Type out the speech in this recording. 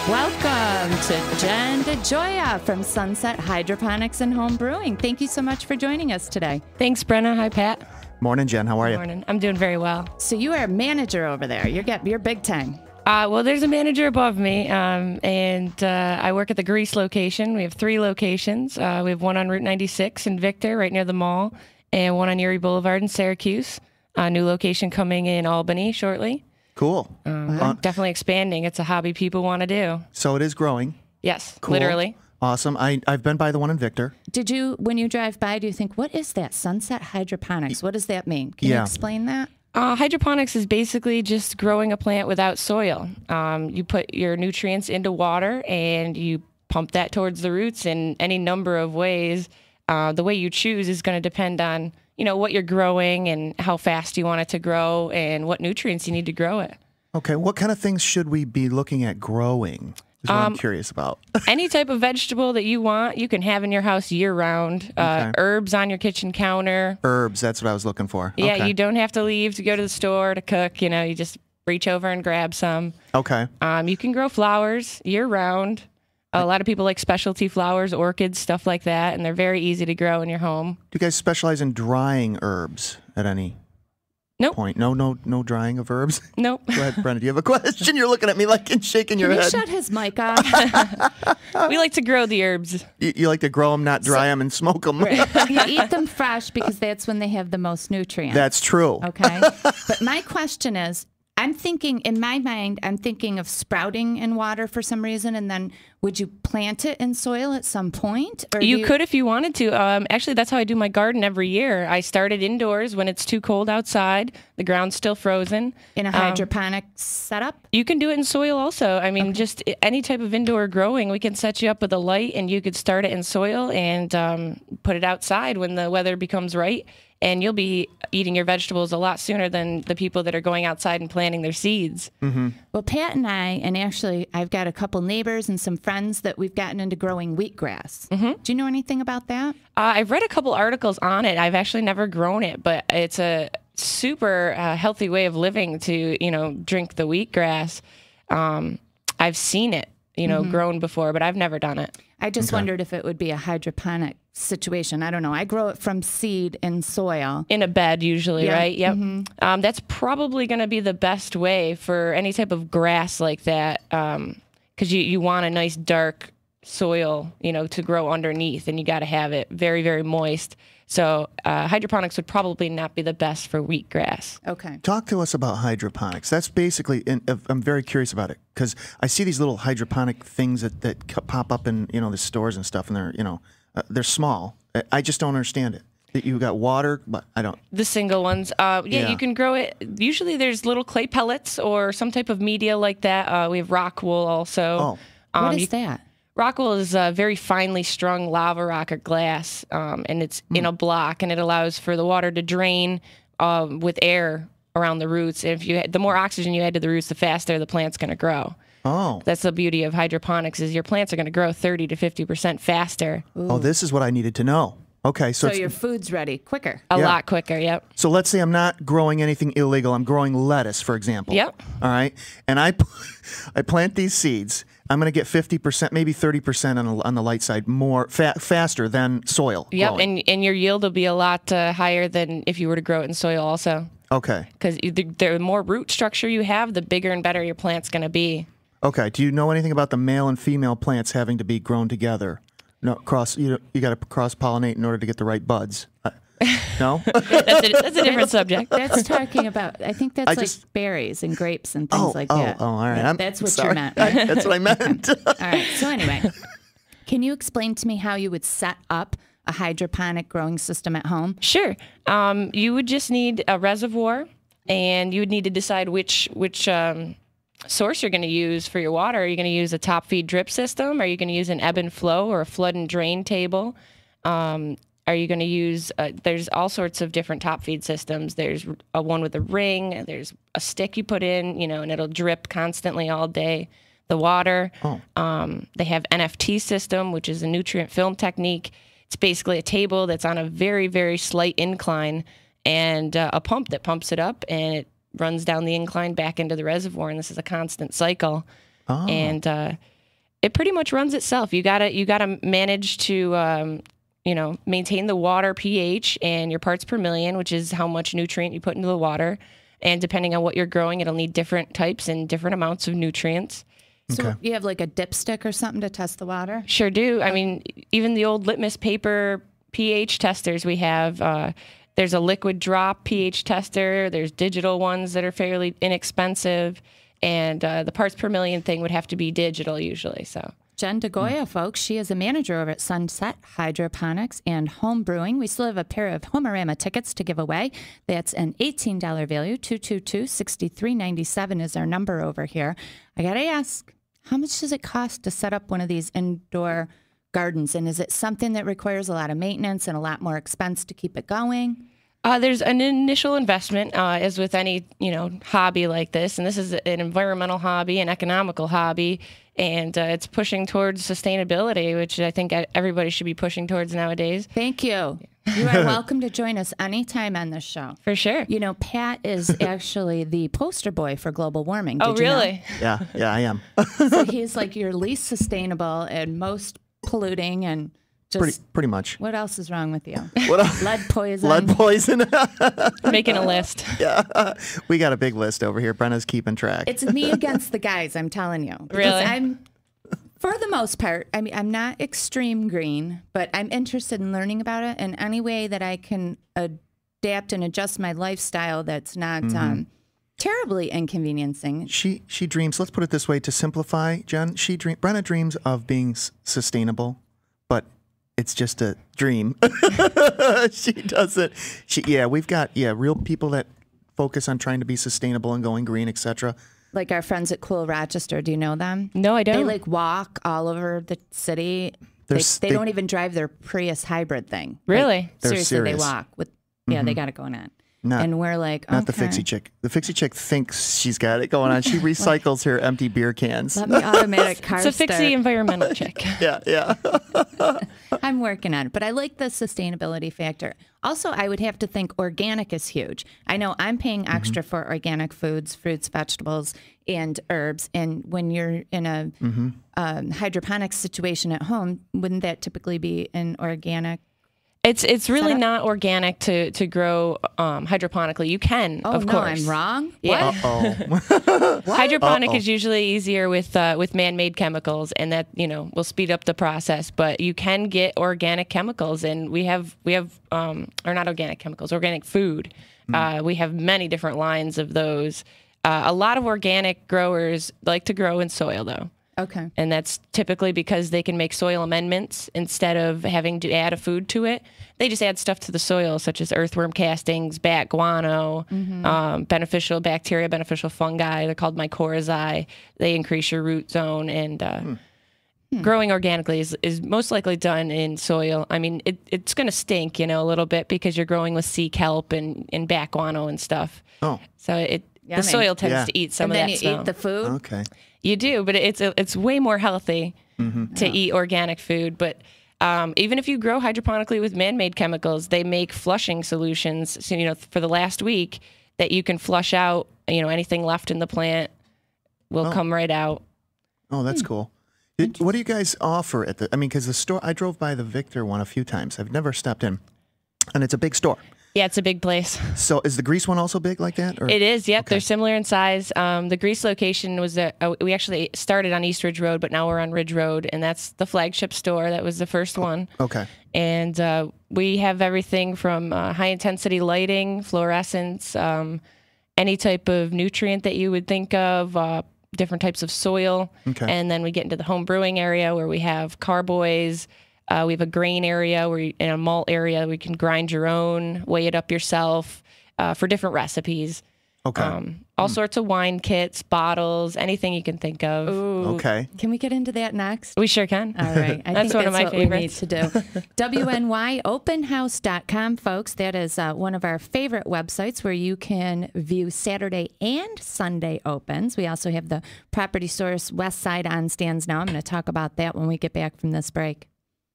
Welcome to Jen DeGioia from Sunset Hydroponics and Home Brewing. Thank you so much for joining us today. Thanks, Brenna. Hi, Pat. Morning, Jen. How are you? Morning. I'm doing very well. So you are a manager over there. You're big time. Well, there's a manager above me, and I work at the Greece location. We have 3 locations. We have one on Route 96 in Victor, right near the mall, and one on Erie Boulevard in Syracuse. A new location coming in Albany shortly. Cool. Definitely expanding. It's a hobby people want to do. So it is growing. Yes, Cool. literally. Awesome. I've been by the one in Victor. Did you, when you drive by, do you think, what is that? Sunset Hydroponics. What does that mean? Can you explain that? Hydroponics is basically just growing a plant without soil. You put your nutrients into water and you pump that towards the roots in any number of ways. The way you choose is going to depend on, what you're growing and how fast you want it to grow and what nutrients you need to grow it. Okay. What kind of things should we be looking at growing? Is what I'm curious about. Any type of vegetable that you want, you can have in your house year round. Okay. Herbs on your kitchen counter. Herbs. That's what I was looking for. Yeah, Okay. you don't have to leave to go to the store to cook. You just reach over and grab some. Okay. You can grow flowers year round. A lot of people like specialty flowers, orchids, stuff like that, and they're very easy to grow in your home. Do you guys specialize in drying herbs at any Nope. point? No drying of herbs? Nope. Go ahead, Brenda. Do you have a question? You're looking at me like and shaking your Can you head. shut his mic off? We like to grow the herbs. You like to grow them, not dry them and smoke them. You eat them fresh because that's when they have the most nutrients. That's true. Okay. But my question is, I'm thinking, in my mind, I'm thinking of sprouting in water for some reason, and then would you plant it in soil at some point? Or You could if you wanted to. Actually, that's how I do my garden every year. I start it indoors when it's too cold outside. The ground's still frozen. in a hydroponic setup? You can do it in soil also. I mean, just any type of indoor growing. We can set you up with a light, and you could start it in soil and put it outside when the weather becomes right. And you'll be eating your vegetables a lot sooner than the people that are going outside and planting their seeds. Mm-hmm. Well, Pat and I, and actually I've got a couple neighbors and some friends that we've gotten into growing wheatgrass. Do you know anything about that? I've read a couple articles on it. I've actually never grown it, but it's a super healthy way of living to, drink the wheatgrass. I've seen it, grown before, but I've never done it. I just wondered if it would be a hydroponic situation. I don't know. I grow it from seed in soil. In a bed usually, Yeah. right? Yep. That's probably going to be the best way for any type of grass like that, because you want a nice dark soil, to grow underneath, and you got to have it very, very moist. So hydroponics would probably not be the best for wheatgrass. Okay. Talk to us about hydroponics. That's basically, I'm very curious about it because I see these little hydroponic things that pop up in the stores and stuff, and they're small. I just don't understand it. That you got water, but I don't. The single ones, you can grow it. Usually, there's little clay pellets or some type of media like that. We have rock wool also. Oh, What is that? Rock wool is a very finely strung lava rock or glass, and it's in a block, and it allows for the water to drain with air around the roots. And the more oxygen you add to the roots, the faster the plant's going to grow. oh, That's the beauty of hydroponics is your plants are going to grow 30 to 50% faster, oh! This is what I needed to know. Okay, so So your food's ready quicker. a Yeah. lot quicker. Yep. so let's say I'm not growing anything illegal. I'm growing lettuce, for example. Yep. All right, and I plant these seeds. I'm going to get 50%, maybe 30% on the light side more faster than soil. Yep. growing. And your yield will be a lot higher than if you were to grow it in soil also. Okay. Because the more root structure you have, the bigger and better your plant's going to be. Okay. Do you know anything about the male and female plants having to be grown together? No, you got to cross pollinate in order to get the right buds. No. That's a different subject. That's talking about, I think that's I like just- berries and grapes and things like that. all right. Yeah, I'm that's what sorry. you meant. That's what I meant. All right. So anyway, can you explain to me how you would set up a hydroponic growing system at home? Sure. You would just need a reservoir, and you would need to decide which source you're going to use for your water. Are you going to use a top feed drip system? Are you going to use an ebb and flow or a flood and drain table? Are you going to use, there's all sorts of different top feed systems. There's a one with a ring. There's a stick you put in, and it'll drip constantly all day. The water. They have NFT system, which is a nutrient film technique. It's basically a table that's on a very, very slight incline and a pump that pumps it up, and it runs down the incline back into the reservoir, and this is a constant cycle. And It pretty much runs itself. You gotta manage to maintain the water pH and your parts per million, which is how much nutrient you put into the water. And depending on what you're growing, it'll need different types and different amounts of nutrients. So Okay. you have like a dipstick or something to test the water? Sure do. I mean, even the old litmus paper pH testers we have, there's a liquid drop pH tester. There's digital ones that are fairly inexpensive. And the parts per million thing would have to be digital usually. So Jen DeGoya, folks, she is a manager over at Sunset Hydroponics and Home Brewing. We still have a pair of Homerama tickets to give away. That's an $18 value. 222-6397 is our number over here. I got to ask, how much does it cost to set up one of these indoor gardens? And is it something that requires a lot of maintenance and a lot more expense to keep it going? there's an initial investment, as with any hobby like this, and this is an environmental hobby, an economical hobby, and it's pushing towards sustainability, which I think everybody should be pushing towards nowadays. Thank you. You are welcome to join us anytime on this show. For sure. You know, Pat is actually the poster boy for global warming. Oh, Did you know? really? Yeah, I am. So he's like your least sustainable and most polluting and just pretty much. What else is wrong with you? What else? Lead poison. Lead poison. Making a list. Yeah, we got a big list over here. Brenna's keeping track. It's me against the guys, I'm telling you. Because Really? I'm, for the most part, I mean, I'm not extreme green, but I'm interested in learning about it in any way that I can adapt and adjust my lifestyle that's not terribly inconveniencing. She dreams. Let's put it this way: to simplify, Jen, Brenna dreams of being sustainable, but it's just a dream. She doesn't. We've got real people that focus on trying to be sustainable and going green, etc. Like our friends at Cool Rochester. Do you know them? No, I don't. They like walk all over the city. They don't even drive their Prius hybrid thing. Really? Like, They're seriously, serious. they walk with. Yeah, they got it going on. Not- And we're like, Not the okay, fixie chick. The fixie chick thinks she's got it going on. She recycles her empty beer cans. let me automatic car It's a fixie start. environmental chick. Yeah. I'm working on it, but I like the sustainability factor. Also, I would have to think organic is huge. I know I'm paying extra for organic foods, fruits, vegetables, and herbs. And when you're in a hydroponics situation at home, wouldn't that typically be an organic? It's really Setup? not organic to grow hydroponically. You can, Oh, of no, course. I'm wrong. Yeah. Oh, Hydroponic is usually easier with man-made chemicals, and that will speed up the process. But you can get organic chemicals, and we have or not organic chemicals, organic food. We have many different lines of those. A lot of organic growers like to grow in soil, though. Okay. And that's typically because they can make soil amendments instead of having to add a food to it. They just add stuff to the soil, such as earthworm castings, bat guano, beneficial bacteria, beneficial fungi. They're called mycorrhizae. They increase your root zone. And growing organically is most likely done in soil. I mean, it's going to stink, a little bit because you're growing with sea kelp and bat guano and stuff. Oh. So the Yummy. soil tends Yeah. to eat some And of then that you smell. eat the food. Okay. You do, but it's way more healthy to eat organic food. But even if you grow hydroponically with man-made chemicals, they make flushing solutions. So, for the last week that you can flush out, anything left in the plant will come right out. Oh, that's cool. What do you guys offer at the? I mean, because the store, I drove by the Victor one a few times. I've never stepped in, and it's a big store. Yeah, it's a big place. So, is the Greece one also big like that? Or? It is, yep. Okay. They're similar in size. The Greece location was we actually started on East Ridge Road, but now we're on Ridge Road, and that's the flagship store. That was the first one. Okay. And we have everything from high-intensity lighting, fluorescence, any type of nutrient that you would think of, different types of soil. Okay. And then we get into the home brewing area where we have carboys. We have a grain area in a malt area we can grind your own, weigh it up yourself for different recipes. Okay. All sorts of wine kits, bottles, anything you can think of. Ooh. Okay. Can we get into that next? We sure can. All right. I That's think one of that's my what favorites. we need to do. WNYOpenhouse.com, folks. That is one of our favorite websites where you can view Saturday and Sunday opens. We also have the Property Source West Side on stands now. I'm going to talk about that when we get back from this break.